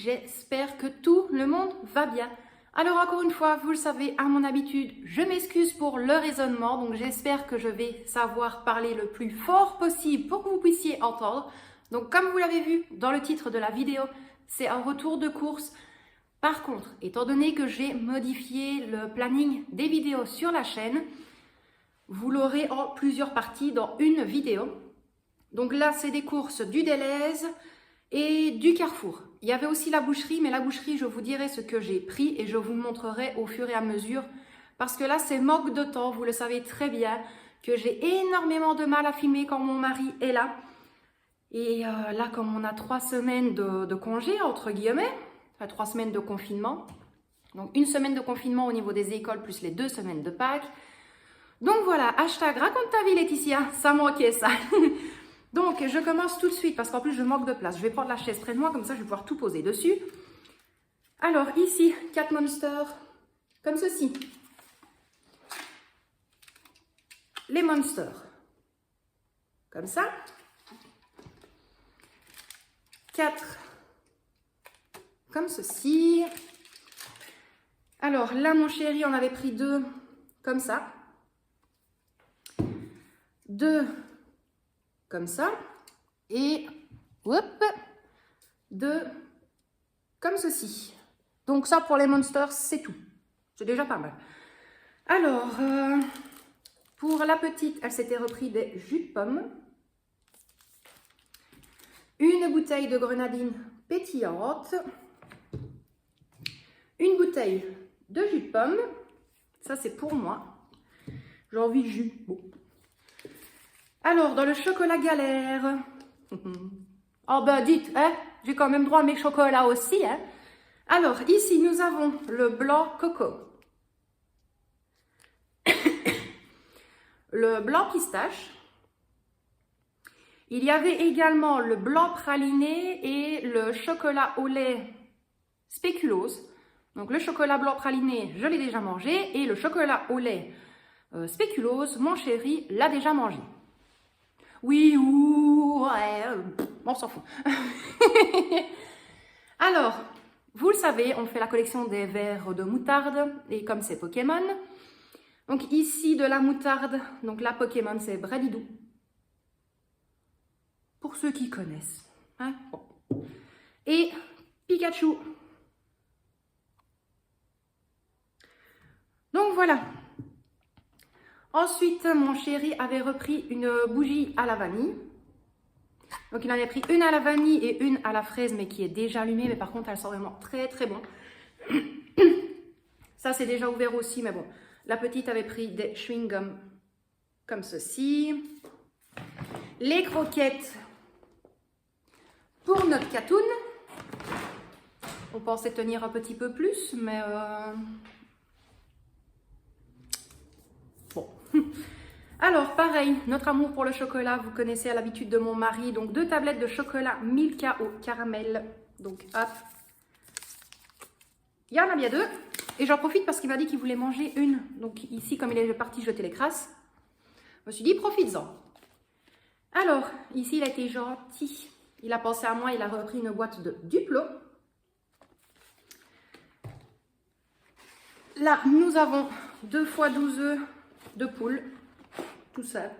j'espère que tout le monde va bien. Alors encore une fois, vous le savez, à mon habitude, je m'excuse pour le raisonnement, donc j'espère que je vais savoir parler le plus fort possible pour que vous puissiez entendre. Donc comme vous l'avez vu dans le titre de la vidéo, c'est un retour de course. Par contre, étant donné que j'ai modifié le planning des vidéos sur la chaîne, vous l'aurez en plusieurs parties dans une vidéo. Donc là, c'est des courses du Delhaize et du Carrefour. Il y avait aussi la boucherie, mais la boucherie, je vous dirai ce que j'ai pris et je vous montrerai au fur et à mesure. Parce que là, c'est manque de temps, vous le savez très bien, que j'ai énormément de mal à filmer quand mon mari est là. Et là, comme on a 3 semaines de congé, entre guillemets, enfin 3 semaines de confinement, donc 1 semaine de confinement au niveau des écoles, plus les 2 semaines de Pâques. Donc voilà, hashtag raconte ta vie Laetitia, ça manquait ça. Donc je commence tout de suite parce qu'en plus je manque de place. Je vais prendre la chaise près de moi, comme ça je vais pouvoir tout poser dessus. Alors ici, 4 monsters, comme ceci. Les monsters, comme ça. 4, comme ceci. Alors là mon chéri, on avait pris 2, comme ça. 2 comme ça et hop, 2 comme ceci. Donc ça pour les monsters c'est tout, c'est déjà pas mal. Alors pour la petite, elle s'était repris des jus de pomme, une bouteille de grenadine pétillante, une bouteille de jus de pomme, ça c'est pour moi, j'ai envie de jus. Bon. Alors, dans le chocolat galère, oh ben dites, hein, j'ai quand même droit à mes chocolats aussi. Hein. Alors, ici, nous avons le blanc coco, le blanc pistache, il y avait également le blanc praliné et le chocolat au lait spéculose. Donc, le chocolat blanc praliné, je l'ai déjà mangé, et le chocolat au lait spéculose, mon chéri l'a déjà mangé. Oui, ou ouais, on s'en fout. Alors, vous le savez, on fait la collection des verres de moutarde, et comme c'est Pokémon, donc ici de la moutarde, donc la Pokémon c'est Bradidou. Pour ceux qui connaissent. Hein, bon. Et Pikachu. Donc voilà. Ensuite, mon chéri avait repris une bougie à la vanille. Donc, il en a pris une à la vanille et une à la fraise, mais qui est déjà allumée. Mais par contre, elle sent vraiment très, très bon. Ça, c'est déjà ouvert aussi, mais bon. La petite avait pris des chewing-gums comme ceci. Les croquettes pour notre catoune. On pensait tenir un petit peu plus, mais... Bon. Alors, pareil, notre amour pour le chocolat, vous connaissez à l'habitude de mon mari. Donc, 2 tablettes de chocolat Milka au caramel. Donc, hop. Il y en a bien 2. Et j'en profite parce qu'il m'a dit qu'il voulait manger une. Donc, ici, comme il est parti jeter les crasses, je me suis dit, profites-en. Alors, ici, il a été gentil. Il a pensé à moi, il a repris une boîte de Duplo. Là, nous avons 2 fois 12 œufs de poule. Tout ça.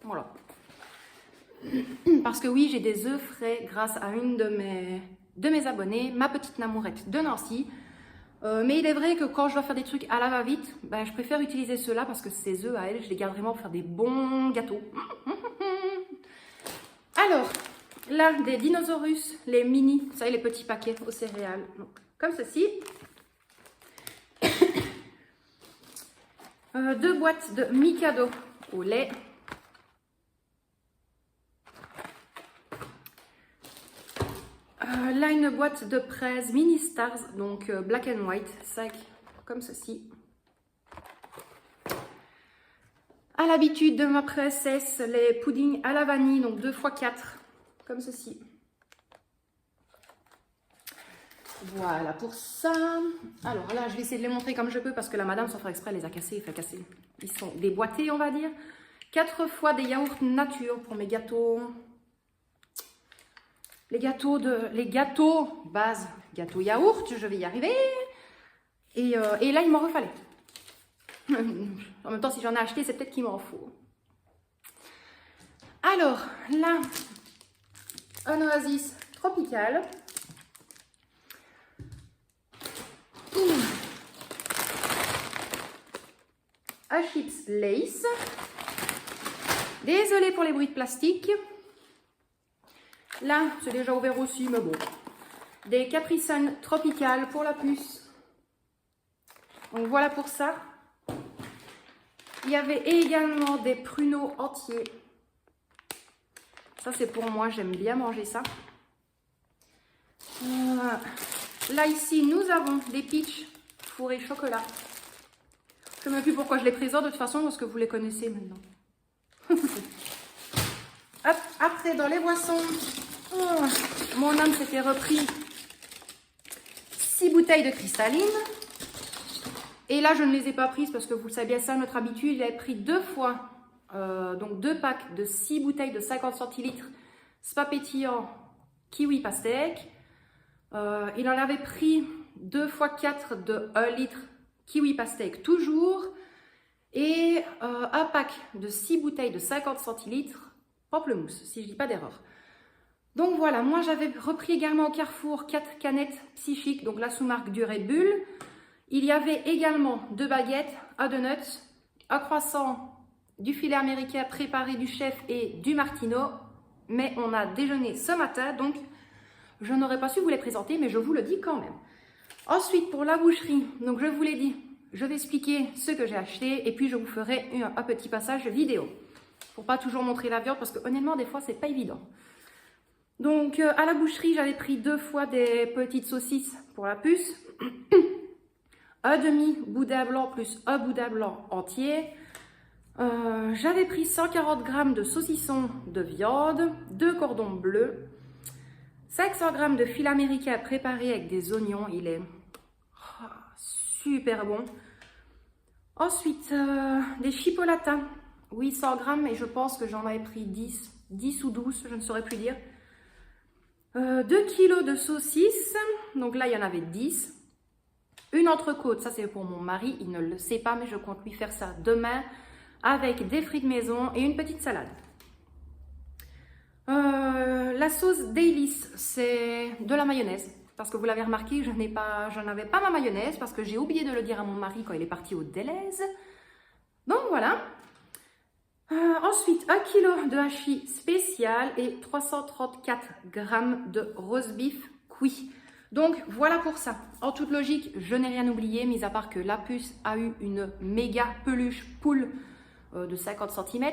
Voilà. Parce que oui, j'ai des œufs frais grâce à une de mes abonnées, ma petite Namourette de Nancy. Mais il est vrai que quand je dois faire des trucs à la va-vite, ben, je préfère utiliser ceux-là parce que ces œufs à elle, je les garde vraiment pour faire des bons gâteaux. Alors, là, des Dinosaurus, les mini, vous savez, les petits paquets aux céréales. Donc, comme ceci. 2 boîtes de Mikado au lait. Là, une boîte de Presse Mini Stars, donc black and white, sac comme ceci. À l'habitude de ma princesse, les puddings à la vanille, donc 2 x 4, comme ceci. Voilà pour ça. Alors là, je vais essayer de les montrer comme je peux parce que la madame, sans faire exprès, les a cassés, il fait casser. Ils sont déboîtés, on va dire. 4 fois des yaourts nature pour mes gâteaux. les gâteaux base, gâteau yaourt, je vais y arriver. Et là, il m'en refallait. En même temps, si j'en ai acheté, c'est peut-être qu'il m'en faut. Alors, là, un oasis tropical. Un chips Lace. Désolée pour les bruits de plastique. Là, c'est déjà ouvert aussi, mais bon. Des Capri Sun tropicales pour la puce. Donc voilà pour ça. Il y avait également des pruneaux entiers. Ça, c'est pour moi, j'aime bien manger ça. Là, ici, nous avons des peach fourrés chocolat. Je ne sais même plus pourquoi je les présente de toute façon, parce que vous les connaissez maintenant. Hop, après, dans les boissons, mon homme s'était repris 6 bouteilles de cristalline. Et là, je ne les ai pas prises parce que vous le savez bien, ça, notre habitude. Il avait pris 2 fois, donc 2 packs de 6 bouteilles de 50 centilitres Spa pétillant kiwi pastèque. Il en avait pris 2 fois 4 de 1 litre kiwi pastèque toujours. Et un pack de 6 bouteilles de 50 centilitres pamplemousse, si je ne dis pas d'erreur. Donc voilà, moi j'avais repris également au Carrefour 4 canettes psychiques, donc la sous-marque du Red Bull. Il y avait également 2 baguettes, un donut, un croissant, du filet américain préparé du chef et du Martino. Mais on a déjeuné ce matin, donc je n'aurais pas su vous les présenter, mais je vous le dis quand même. Ensuite, pour la boucherie, donc je vous l'ai dit, je vais expliquer ce que j'ai acheté et puis je vous ferai un petit passage vidéo. Pour pas toujours montrer la viande, parce que honnêtement, des fois, c'est pas évident. Donc, à la boucherie, j'avais pris 2 fois des petites saucisses pour la puce. Un demi boudin blanc plus un boudin blanc entier. J'avais pris 140 g de saucisson de viande, 2 cordons bleus, 500 g de filet américain préparé avec des oignons. Il est super bon. Ensuite, des chipolatas, 800 g, et je pense que j'en avais pris 10 ou 12, je ne saurais plus dire. 2 kg de saucisses, donc là il y en avait 10. Une entrecôte, ça c'est pour mon mari, il ne le sait pas, mais je compte lui faire ça demain, avec des fruits de maison et une petite salade. La sauce Daily's, c'est de la mayonnaise. Parce que vous l'avez remarqué, je n'avais pas ma mayonnaise parce que j'ai oublié de le dire à mon mari quand il est parti au Deleuze. Donc voilà. Ensuite, 1 kg de hachis spécial et 334 g de roast beef cuit. Donc voilà pour ça. En toute logique, je n'ai rien oublié, mis à part que la puce a eu une méga peluche poule de 50 cm.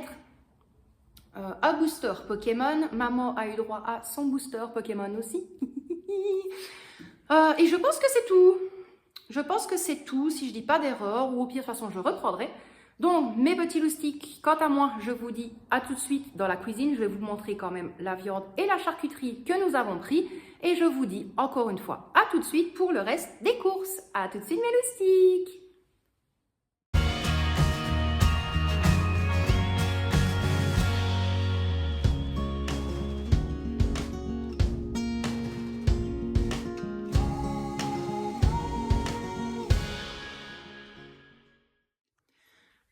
Un booster Pokémon. Maman a eu droit à son booster Pokémon aussi. Et je pense que c'est tout. Je pense que c'est tout, si je dis pas d'erreur, ou au pire, de toute façon, je reprendrai. Donc, mes petits loustiques, quant à moi, je vous dis à tout de suite dans la cuisine. Je vais vous montrer quand même la viande et la charcuterie que nous avons pris. Et je vous dis encore une fois à tout de suite pour le reste des courses. À tout de suite, mes loustiques.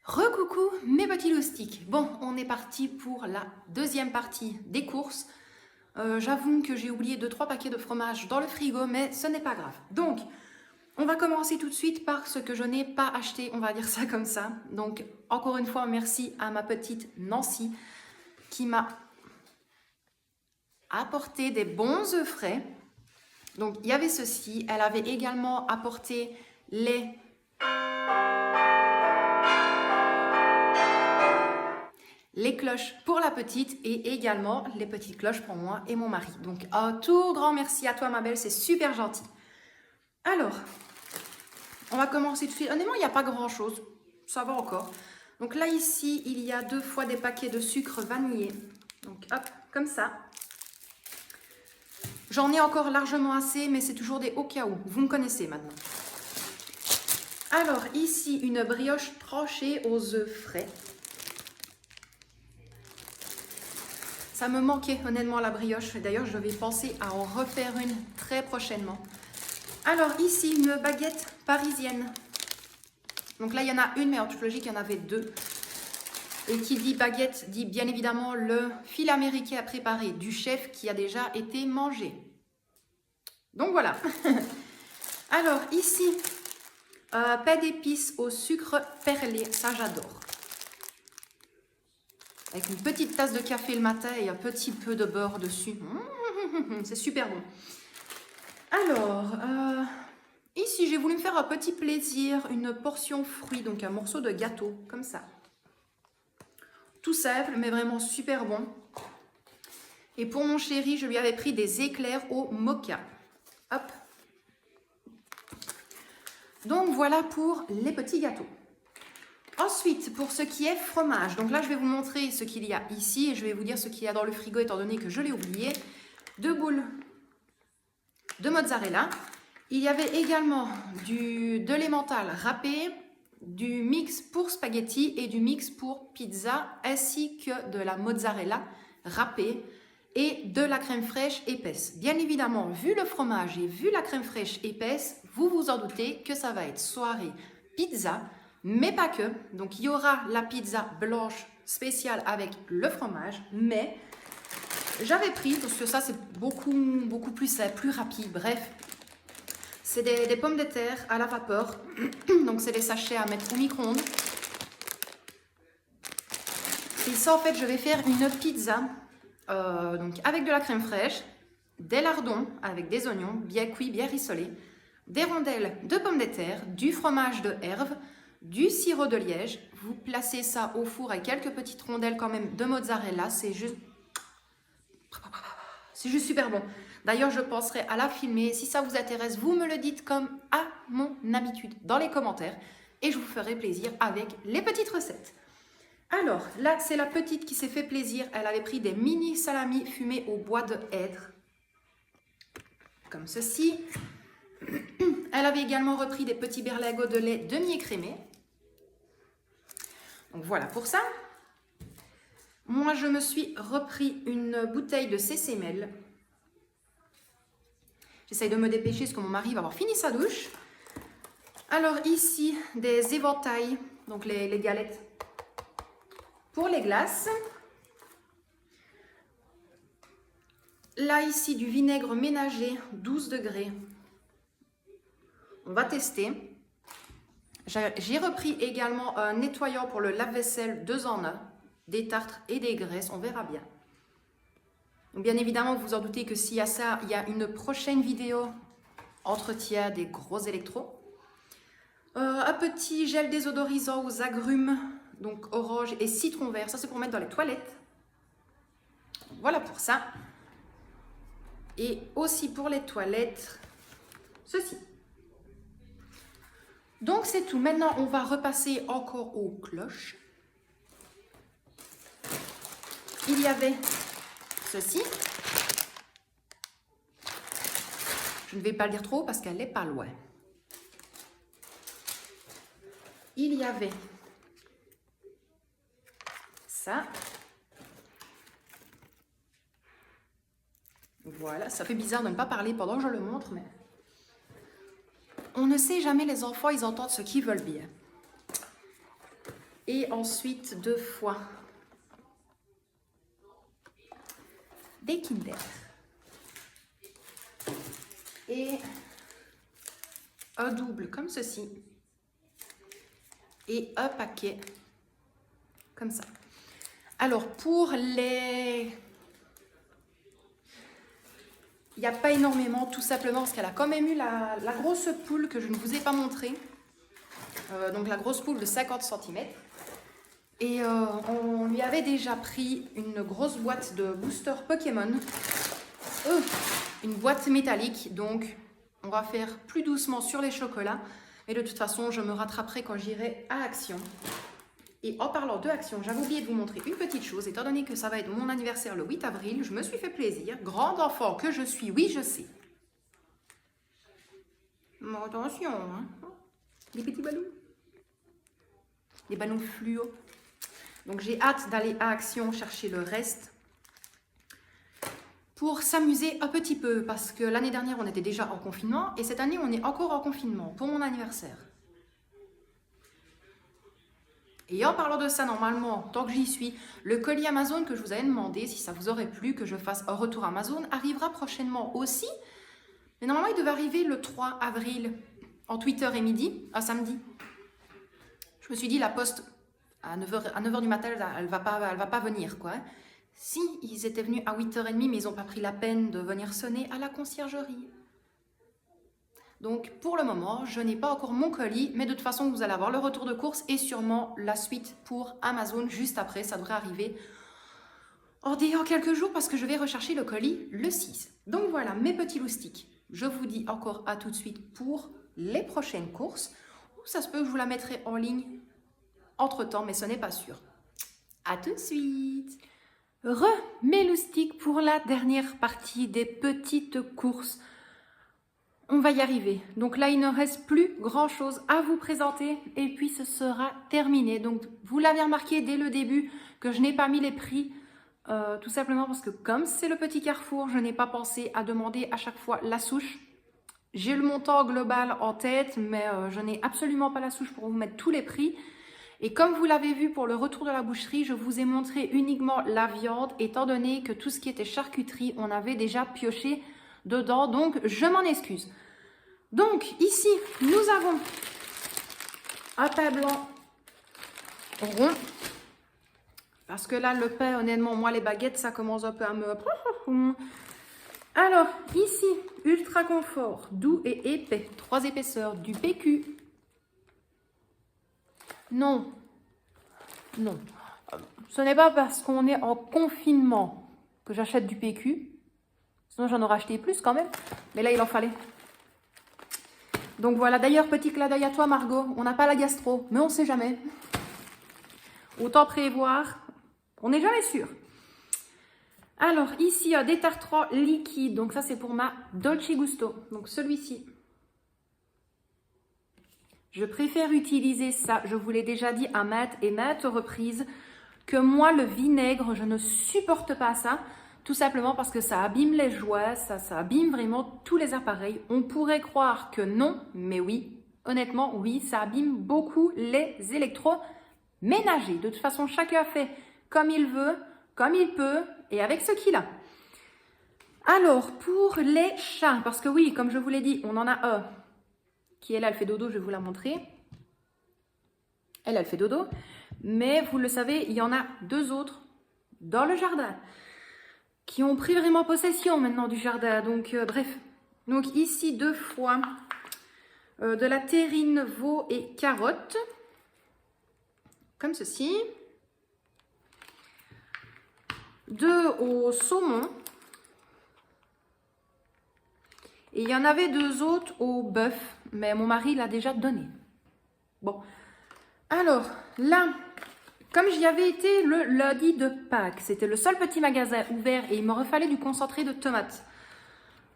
Recoucou mes petits loustiques. Bon, on est parti pour la deuxième partie des courses. J'avoue que j'ai oublié 2-3 paquets de fromage dans le frigo, mais ce n'est pas grave. Donc, on va commencer tout de suite par ce que je n'ai pas acheté, on va dire ça comme ça. Donc, encore une fois, merci à ma petite Nancy qui m'a apporté des bons œufs frais. Donc, il y avait ceci. Elle avait également apporté les cloches pour la petite et également les petites cloches pour moi et mon mari. Donc, un tout grand merci à toi, ma belle, c'est super gentil. Alors, on va commencer tout de suite. Honnêtement, il n'y a pas grand-chose, ça va encore. Donc là, ici, il y a 2 fois des paquets de sucre vanillé. Donc, hop, comme ça. J'en ai encore largement assez, mais c'est toujours des au cas où. Vous me connaissez maintenant. Alors, ici, une brioche tranchée aux œufs frais. Ça me manquait honnêtement la brioche. D'ailleurs, je vais penser à en refaire une très prochainement. Alors ici, une baguette parisienne. Donc là, il y en a une, mais en toute logique, il y en avait deux. Et qui dit baguette, dit bien évidemment le fil américain à préparer du chef qui a déjà été mangé. Donc voilà. Alors ici, pain d'épices au sucre perlé, ça j'adore. Avec une petite tasse de café le matin et un petit peu de beurre dessus. C'est super bon. Alors, ici j'ai voulu me faire un petit plaisir, une portion fruits, donc un morceau de gâteau, comme ça. Tout simple, mais vraiment super bon. Et pour mon chéri, je lui avais pris des éclairs au mocha. Hop. Donc voilà pour les petits gâteaux. Ensuite, pour ce qui est fromage, donc là je vais vous montrer ce qu'il y a ici et je vais vous dire ce qu'il y a dans le frigo étant donné que je l'ai oublié. 2 boules de mozzarella. Il y avait également de l'emmental râpé, du mix pour spaghetti et du mix pour pizza, ainsi que de la mozzarella râpée et de la crème fraîche épaisse. Bien évidemment, vu le fromage et vu la crème fraîche épaisse, vous vous en doutez que ça va être soirée pizza, mais pas que. Donc il y aura la pizza blanche spéciale avec le fromage, mais j'avais pris, parce que ça c'est beaucoup plus simple, plus rapide, bref. C'est des pommes de terre à la vapeur, donc c'est des sachets à mettre au micro-ondes. Et ça en fait je vais faire une pizza donc avec de la crème fraîche, des lardons avec des oignons bien cuits, bien rissolés, des rondelles de pommes de terre, du fromage de Herve, du sirop de liège. Vous placez ça au four avec quelques petites rondelles quand même de mozzarella, c'est juste super bon. D'ailleurs, je penserai à la filmer. Si ça vous intéresse, vous me le dites comme à mon habitude dans les commentaires et je vous ferai plaisir avec les petites recettes. Alors, là, c'est la petite qui s'est fait plaisir. Elle avait pris des mini salamis fumés au bois de hêtre, comme ceci. Elle avait également repris des petits berlingots de lait demi-écrémés. Donc voilà pour ça. Moi, je me suis repris une bouteille de cécémel. J'essaye de me dépêcher parce que mon mari va avoir fini sa douche. Alors ici, des éventails, donc les galettes pour les glaces. Là, ici, du vinaigre ménager, 12 degrés. On va tester. J'ai repris également un nettoyant pour le lave-vaisselle 2 en 1, des tartres et des graisses, on verra bien. Donc bien évidemment, vous vous en doutez que s'il y a ça, il y a une prochaine vidéo entretien des gros électros. Un petit gel désodorisant aux agrumes, donc orange et citron vert. Ça, c'est pour mettre dans les toilettes. Voilà pour ça. Et aussi pour les toilettes, ceci. Donc c'est tout. Maintenant, on va repasser encore aux cloches. Il y avait ceci. Je ne vais pas le dire trop parce qu'elle n'est pas loin. Il y avait ça. Voilà, ça fait bizarre de ne pas parler pendant que je le montre, mais on ne sait jamais, les enfants, ils entendent ce qu'ils veulent bien. Et ensuite, 2 fois des Kinder. Et un double comme ceci. Et un paquet comme ça. Alors, pour les... Il n'y a pas énormément, tout simplement parce qu'elle a quand même eu la grosse poule que je ne vous ai pas montrée. Donc la grosse poule de 50 cm. Et on lui avait déjà pris une grosse boîte de booster Pokémon. Une boîte métallique, donc on va faire plus doucement sur les chocolats. Mais de toute façon, je me rattraperai quand j'irai à Action. Et en parlant de Action, j'avais oublié de vous montrer une petite chose. Étant donné que ça va être mon anniversaire le 8 avril, je me suis fait plaisir. Grande enfant que je suis, oui, je sais. Mais attention, hein. Les petits ballons. Les ballons fluo. Donc j'ai hâte d'aller à Action chercher le reste. pour s'amuser un petit peu, parce que l'année dernière, on était déjà en confinement, et cette année, on est encore en confinement pour mon anniversaire. Et en parlant de ça, normalement, tant que j'y suis, le colis Amazon que je vous avais demandé, si ça vous aurait plu que je fasse un retour Amazon, arrivera prochainement aussi. Mais normalement, il devait arriver le 3 avril, entre 8h et midi, un samedi. Je me suis dit, la poste, à 9h du matin, elle va pas venir, quoi. Si, ils étaient venus à 8h30, mais ils n'ont pas pris la peine de venir sonner à la conciergerie. Donc, pour le moment, je n'ai pas encore mon colis, mais de toute façon, vous allez avoir le retour de course et sûrement la suite pour Amazon juste après. Ça devrait arriver en quelques jours parce que je vais rechercher le colis le 6. Donc voilà, mes petits loustiques. Je vous dis encore à tout de suite pour les prochaines courses. Ça se peut que je vous la mettrai en ligne entre-temps, mais ce n'est pas sûr. À tout de suite. Mes loustiques pour la dernière partie des petites courses. On va y arriver. Donc là, il ne reste plus grand-chose à vous présenter et puis ce sera terminé. Donc, vous l'avez remarqué dès le début que je n'ai pas mis les prix, tout simplement parce que comme c'est le petit Carrefour, je n'ai pas pensé à demander à chaque fois la souche. J'ai le montant global en tête, mais je n'ai absolument pas la souche pour vous mettre tous les prix. Et comme vous l'avez vu pour le retour de la boucherie, je vous ai montré uniquement la viande, étant donné que tout ce qui était charcuterie, on avait déjà pioché dedans, donc je m'en excuse. Donc ici, nous avons un pain blanc rond, parce que là, le pain, honnêtement, moi, les baguettes, ça commence un peu à me... Alors, ici, ultra confort, doux et épais, 3 épaisseurs, du PQ. Non, non, ce n'est pas parce qu'on est en confinement que j'achète du PQ. Sinon, j'en aurais acheté plus quand même. Mais là, il en fallait. Donc voilà, d'ailleurs, petit clin d'œil à toi, Margot. On n'a pas la gastro, mais on ne sait jamais. Autant prévoir. On n'est jamais sûr. Alors, ici, il y a des tartrans liquides. Donc ça, c'est pour ma Dolce Gusto. Donc celui-ci. Je préfère utiliser ça. Je vous l'ai déjà dit à maintes et maintes reprises que moi, le vinaigre, je ne supporte pas ça. Tout simplement parce que ça abîme les jouets, ça abîme vraiment tous les appareils. On pourrait croire que non, mais oui, honnêtement, oui, ça abîme beaucoup les électroménagers. De toute façon, chacun fait comme il veut, comme il peut et avec ce qu'il a. Alors, pour les chats, parce que oui, comme je vous l'ai dit, on en a un qui est là, elle fait dodo, je vais vous la montrer. Elle fait dodo, mais vous le savez, il y en a 2 autres dans le jardin qui ont pris vraiment possession maintenant du jardin. Donc, bref. Donc, ici, 2 fois de la terrine, veau et carotte. Comme ceci. 2 au saumon. Et il y en avait 2 autres au bœuf. Mais mon mari l'a déjà donné. Bon. Alors, là... Comme j'y avais été le lundi de Pâques, c'était le seul petit magasin ouvert et il m'aurait fallu du concentré de tomates.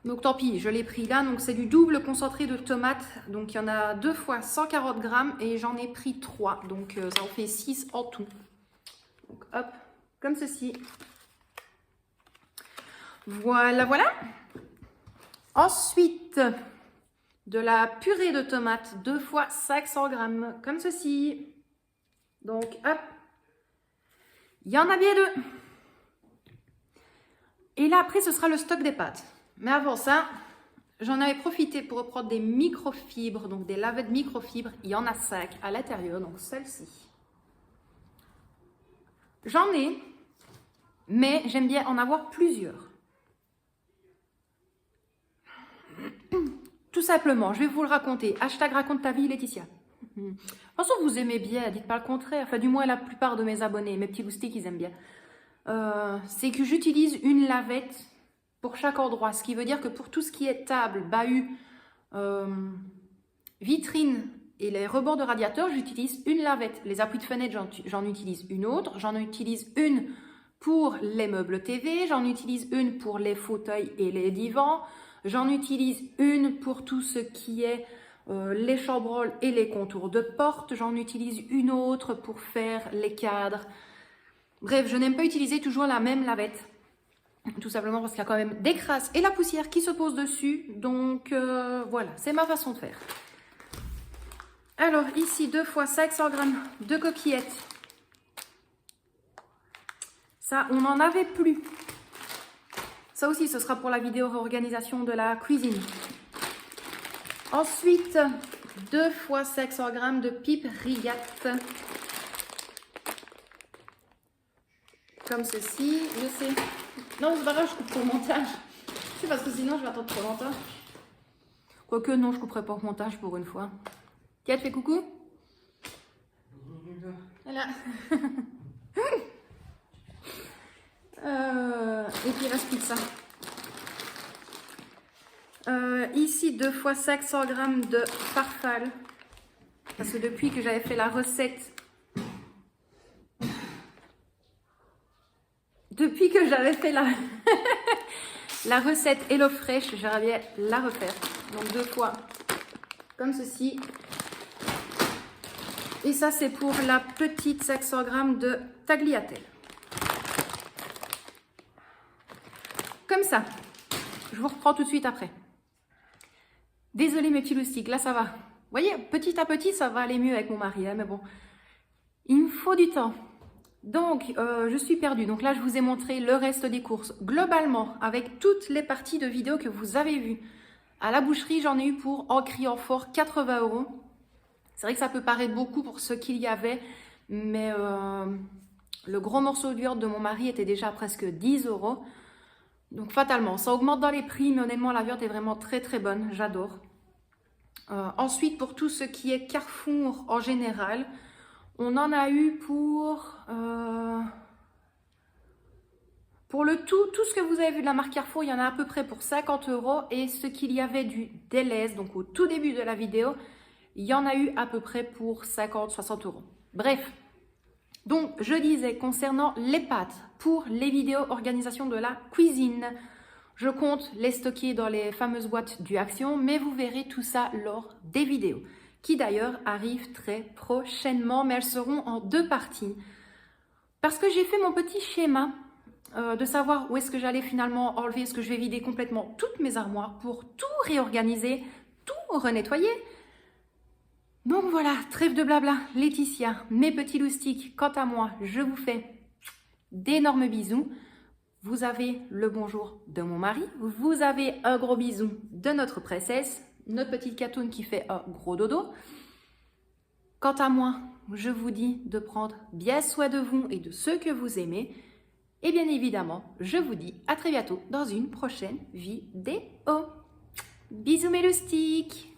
Donc tant pis, je l'ai pris là. Donc c'est du double concentré de tomates. Donc il y en a 2 fois 140 grammes et j'en ai pris 3. Donc ça en fait 6 en tout. Donc hop, comme ceci. Voilà, voilà. Ensuite, de la purée de tomates, 2 fois 500 grammes, comme ceci. Donc hop. Il y en a bien 2. Et là, après, ce sera le stock des pâtes. Mais avant ça, j'en avais profité pour reprendre des microfibres, donc des lavettes microfibres. Il y en a 5 à l'intérieur, donc celle-ci. J'en ai, mais j'aime bien en avoir plusieurs. Tout simplement, je vais vous le raconter. Hashtag raconte ta vie, Laetitia. De toute façon, vous aimez bien, dites pas le contraire. Enfin, du moins, la plupart de mes abonnés, mes petits loustiques, ils aiment bien. C'est que j'utilise une lavette pour chaque endroit. Ce qui veut dire que pour tout ce qui est table, bahut, vitrine et les rebords de radiateur, j'utilise une lavette. Les appuis de fenêtre, j'en utilise une autre. J'en utilise une pour les meubles TV. J'en utilise une pour les fauteuils et les divans. J'en utilise une pour tout ce qui est... les chambranles et les contours de porte. J'en utilise une autre pour faire les cadres. Bref, je n'aime pas utiliser toujours la même lavette. Tout simplement parce qu'il y a quand même des crasses et la poussière qui se pose dessus. Donc voilà, c'est ma façon de faire. Alors ici, 2 fois 500 g de coquillettes. Ça, on n'en avait plus. Ça aussi, ce sera pour la vidéo réorganisation de la cuisine. Ensuite, 2 fois 500 g de pipes Rigat. Comme ceci, je sais. Non, c'est pas grave, je coupe pour le montage. C'est parce que sinon, je vais attendre trop longtemps. Quoique, non, je couperai pas au montage pour une fois. Tiens, fais coucou. Voilà. Et puis, il reste plus que ça. Ici, 2 fois 500 g de farfalle. Parce que depuis que j'avais fait la recette... Depuis que j'avais fait la recette HelloFresh, j'aimerais bien la refaire. Donc 2 fois comme ceci. Et ça, c'est pour la petite 500 g de tagliatelle. Comme ça. Je vous reprends tout de suite après. Désolée mes petits loustiques, là ça va. Vous voyez, petit à petit, ça va aller mieux avec mon mari. Hein, mais bon, il me faut du temps. Donc, je suis perdue. Donc là, je vous ai montré le reste des courses. Globalement, avec toutes les parties de vidéo que vous avez vues. À la boucherie, j'en ai eu pour, en criant fort, 80 €. C'est vrai que ça peut paraître beaucoup pour ce qu'il y avait. Mais le gros morceau de viande de mon mari était déjà à presque 10 €. Donc fatalement, ça augmente dans les prix. Mais honnêtement, la viande est vraiment très très bonne. J'adore. Ensuite, pour tout ce qui est Carrefour en général... On en a eu pour le tout ce que vous avez vu de la marque Carrefour, il y en a à peu près pour 50 €. Et ce qu'il y avait du Delhaize, donc au tout début de la vidéo, il y en a eu à peu près pour 50-60 €. Bref, donc je disais concernant les pâtes, pour les vidéos organisation de la cuisine, je compte les stocker dans les fameuses boîtes du Action, mais vous verrez tout ça lors des vidéos. Qui d'ailleurs arrivent très prochainement, mais elles seront en 2 parties. Parce que j'ai fait mon petit schéma de savoir où est-ce que j'allais finalement enlever, est-ce que je vais vider complètement toutes mes armoires pour tout réorganiser, tout renettoyer. Donc voilà, trêve de blabla, Laetitia, mes petits loustiques, quant à moi, je vous fais d'énormes bisous. Vous avez le bonjour de mon mari, vous avez un gros bisou de notre princesse, notre petite catoune qui fait un gros dodo. Quant à moi, je vous dis de prendre bien soin de vous et de ceux que vous aimez. Et bien évidemment, je vous dis à très bientôt dans une prochaine vidéo. Bisous mes loustiques!